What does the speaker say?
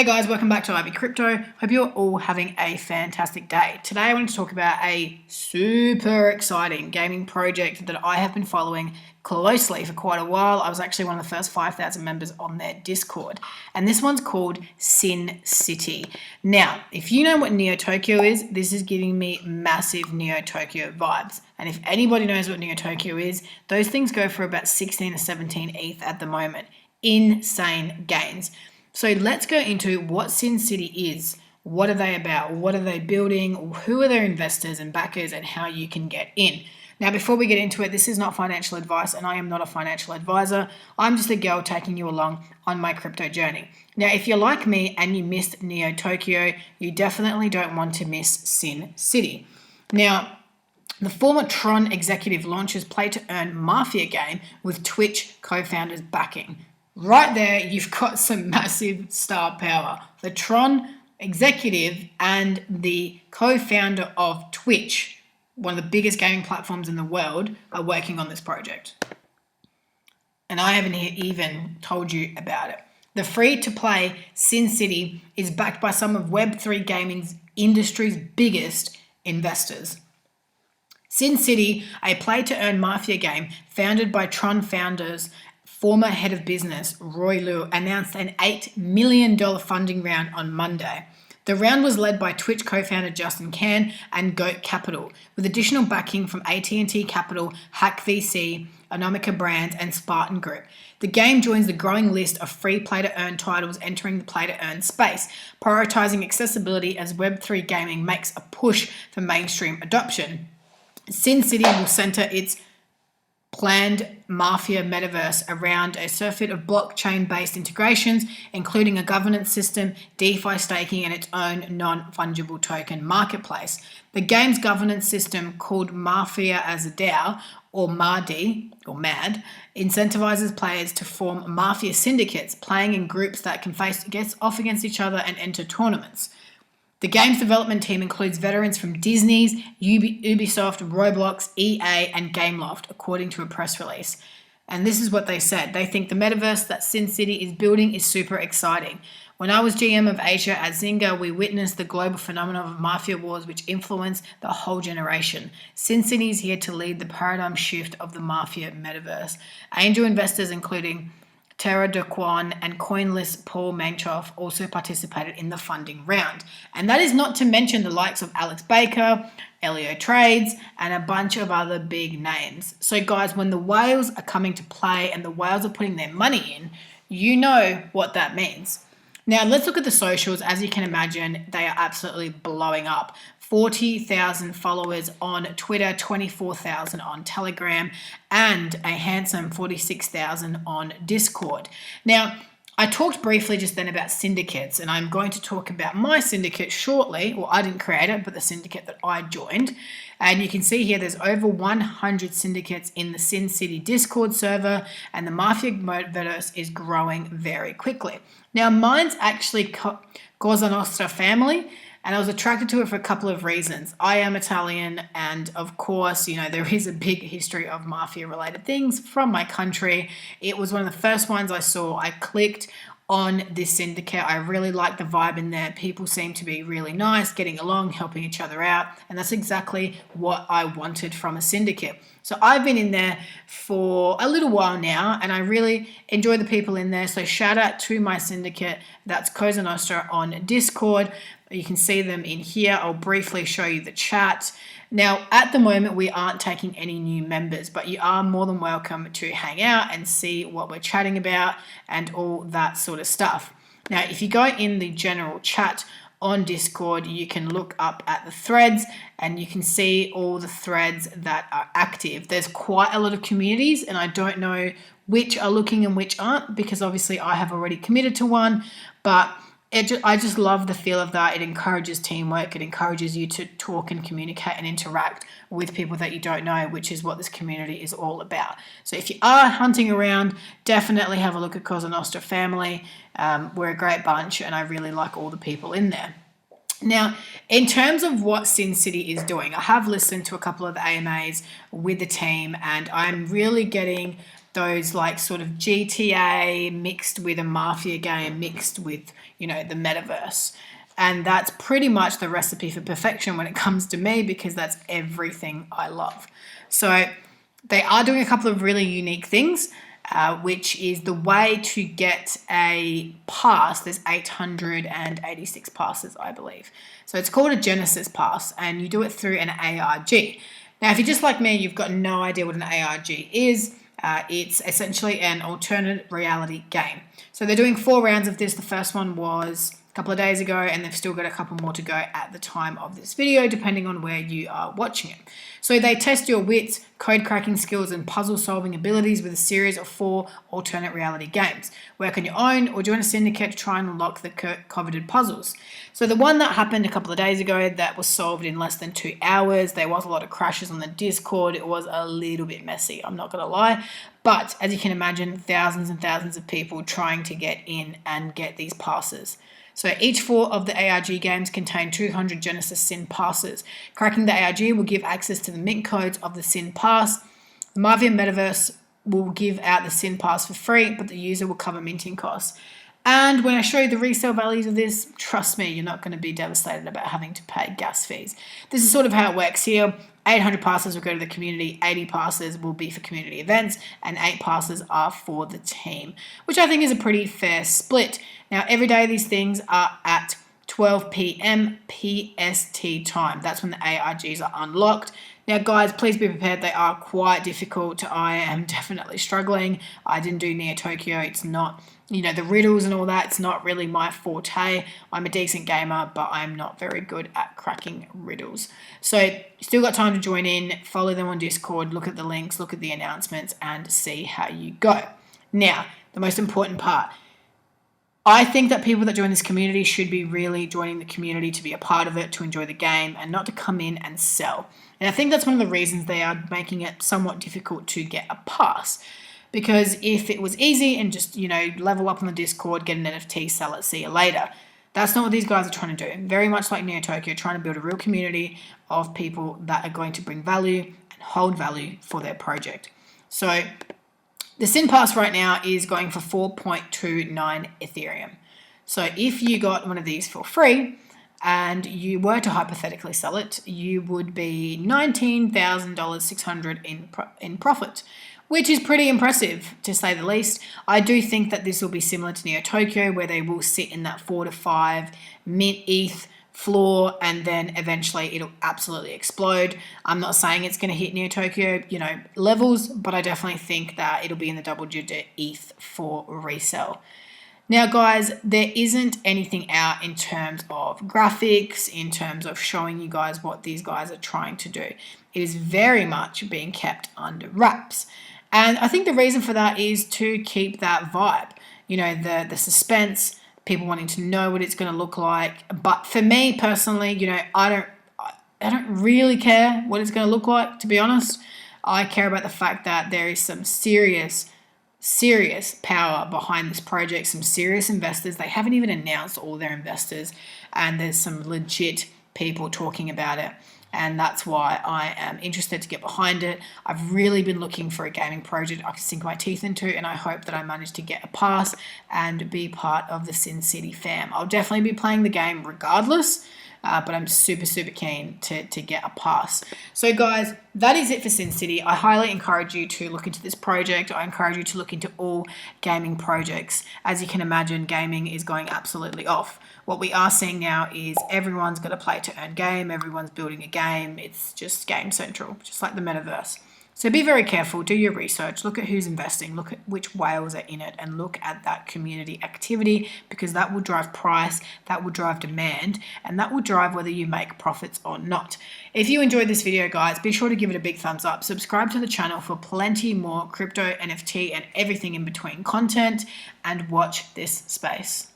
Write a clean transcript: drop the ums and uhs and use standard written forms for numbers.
Hey guys, welcome back to IB Crypto. Hope you're all having a fantastic day. Today I want to talk about a super exciting gaming project that I have been following closely for quite a while. I was actually one of the first 5,000 members on their Discord. And this one's called Syn City. Now, if you know what Neo Tokyo is, this is giving me massive Neo Tokyo vibes. And if anybody knows what Neo Tokyo is, those things go for about 16 to 17 ETH at the moment. Insane gains. So let's go into what Syn City is. What are they about? What are they building? Who are their investors and backers and how you can get in? Now, before we get into it, this is not financial advice and I am not a financial advisor. I'm just a girl taking you along on my crypto journey. Now, if you're like me and you missed Neo Tokyo, you definitely don't want to miss Syn City. Now, the former Tron executive launches play-to-earn Mafia game with Twitch co-founders backing. Right there, you've got some massive star power. The Tron executive and the co-founder of Twitch, one of the biggest gaming platforms in the world, are working on this project. And I haven't even told you about it. The free-to-play Syn City is backed by some of Web3 gaming's industry's biggest investors. Syn City, a play-to-earn Mafia game founded by Tron founders, former head of business, Roy Liu, announced an $8 million funding round on Monday. The round was led by Twitch co-founder Justin Can and Goat Capital, with additional backing from AT&T Capital, Hack VC, Anomica Brands, and Spartan Group. The game joins the growing list of free play-to-earn titles entering the play-to-earn space, prioritizing accessibility as Web3 gaming makes a push for mainstream adoption. Syn City will center its planned Mafia metaverse around a circuit of blockchain-based integrations, including a governance system, DeFi staking, and its own non-fungible token marketplace. The game's governance system, called Mafia as a DAO, or MADI, or MAD, incentivizes players to form Mafia syndicates, playing in groups that can face off against each other and enter tournaments. The game's development team includes veterans from Disney's, Ubisoft, Roblox, EA, and Gameloft, according to a press release. And this is what they said. They think the metaverse that Syn City is building is super exciting. When I was GM of Asia at Zynga, we witnessed the global phenomenon of mafia wars which influenced the whole generation. Syn City is here to lead the paradigm shift of the mafia metaverse. Angel investors including Tara Daquan and Koinly's Paul Manchoff also participated in the funding round. And that is not to mention the likes of Alex Baker, Elio Trades, and a bunch of other big names. So guys, when the whales are coming to play and the whales are putting their money in, you know what that means. Now let's look at the socials. As you can imagine, they are absolutely blowing up. 40,000 followers on Twitter, 24,000 on Telegram, and a handsome 46,000 on Discord. Now, I talked briefly just then about syndicates, and I'm going to talk about my syndicate shortly. Well, I didn't create it, but the syndicate that I joined. And you can see here there's over 100 syndicates in the Syn City Discord server, and the Mafia metaverse is growing very quickly. Now, mine's actually Cosa Nostra family, and I was attracted to it for a couple of reasons. I am Italian, and of course, you know, there is a big history of mafia-related things from my country. It was one of the first ones I saw. I clicked on this syndicate. I really liked the vibe in there. People seem to be really nice, getting along, helping each other out, and that's exactly what I wanted from a syndicate. So I've been in there for a little while now, and I really enjoy the people in there. So shout out to my syndicate. That's Cosa Nostra on Discord. You can see them in here. I'll briefly show you the chat. Now, at the moment, we aren't taking any new members, but you are more than welcome to hang out and see what we're chatting about and all that sort of stuff. Now, if you go in the general chat on Discord, you can look up at the threads and you can see all the threads that are active. There's quite a lot of communities, and I don't know which are looking and which aren't, because obviously I have already committed to one, but I just love the feel of that. It encourages teamwork. It encourages you to talk and communicate and interact with people that you don't know, which is what this community is all about. So if you are hunting around, definitely have a look at Cosa Nostra family. We're a great bunch, and I really like all the people in there. Now, in terms of what Syn City is doing, I have listened to a couple of the AMAs with the team, and I'm really getting those like sort of GTA mixed with a mafia game mixed with, you know, the metaverse. And that's pretty much the recipe for perfection when it comes to me, because that's everything I love. So they are doing a couple of really unique things, which is the way to get a pass. There's 886 passes, I believe. So it's called a Genesis pass, and you do it through an ARG. Now, if you're just like me, you've got no idea what an ARG is. It's essentially an alternate reality game. So they're doing 4 rounds of this. The first one was a couple of days ago, and they've still got a couple more to go at the time of this video, depending on where you are watching it. So they test your wits, code cracking skills, and puzzle solving abilities with a series of 4 alternate reality games. Work on your own or join a syndicate to try and unlock the coveted puzzles. So the one that happened a couple of days ago that was solved in less than 2 hours, there was a lot of crashes on the Discord. It was a little bit messy, I'm not going to lie. But as you can imagine, thousands and thousands of people trying to get in and get these passes. So each 4 of the ARG games contain 200 Genesis Syn passes. Cracking the ARG will give access to the mint codes of the Syn pass. The Mafia Metaverse will give out the Syn pass for free, but the user will cover minting costs. And when I show you the resale values of this, trust me, you're not going to be devastated about having to pay gas fees. This is sort of how it works here. 800 passes will go to the community, 80 passes will be for community events, and 8 passes are for the team, which I think is a pretty fair split. Now, every day these things are at 12 p.m. PST time. That's when the ARGs are unlocked. Now, guys, please be prepared. They are quite difficult. I am definitely struggling. I didn't do Neo Tokyo. It's not, you know, the riddles and all that. It's not really my forte. I'm a decent gamer, but I'm not very good at cracking riddles. So still got time to join in, follow them on Discord, look at the links, look at the announcements, and see how you go. Now, the most important part. I think that people that join this community should be really joining the community to be a part of it, to enjoy the game, and not to come in and sell. And I think that's one of the reasons they are making it somewhat difficult to get a pass. Because if it was easy and just, you know, level up on the Discord, get an NFT, sell it, see you later. That's not what these guys are trying to do. Very much like Neo Tokyo, trying to build a real community of people that are going to bring value and hold value for their project. So the Syn Pass right now is going for 4.29 Ethereum. So if you got one of these for free and you were to hypothetically sell it, you would be $19,600 in profit, which is pretty impressive to say the least. I do think that this will be similar to Neo Tokyo, where they will sit in that 4 to 5 mint ETH floor, and then eventually it'll absolutely explode. I'm not saying it's going to hit Neo Tokyo, you know, levels, but I definitely think that it'll be in the double-digit ETH for resale. Now, guys, there isn't anything out in terms of graphics, in terms of showing you guys what these guys are trying to do. It is very much being kept under wraps. And I think the reason for that is to keep that vibe, you know, the suspense, people wanting to know what it's going to look like. But for me personally, you know, I don't really care what it's going to look like, to be honest. I care about the fact that there is some serious power behind this project, some serious investors. They haven't even announced all their investors, and there's some legit people talking about it. And that's why I am interested to get behind it. I've really been looking for a gaming project I can sink my teeth into, and I hope that I manage to get a pass and be part of the Syn City fam. I'll definitely be playing the game regardless, but I'm super keen to get a pass. So guys, that is it for Syn City. I highly encourage you to look into this project. I encourage you to look into all gaming projects. As you can imagine, gaming is going absolutely off. What we are seeing now is everyone's got a play to earn game. Everyone's building a game. It's just game central, just like the metaverse. So be very careful, do your research, look at who's investing, look at which whales are in it, and look at that community activity, because that will drive price, that will drive demand, and that will drive whether you make profits or not. If you enjoyed this video, guys, be sure to give it a big thumbs up. Subscribe to the channel for plenty more crypto, NFT, and everything in between content, and watch this space.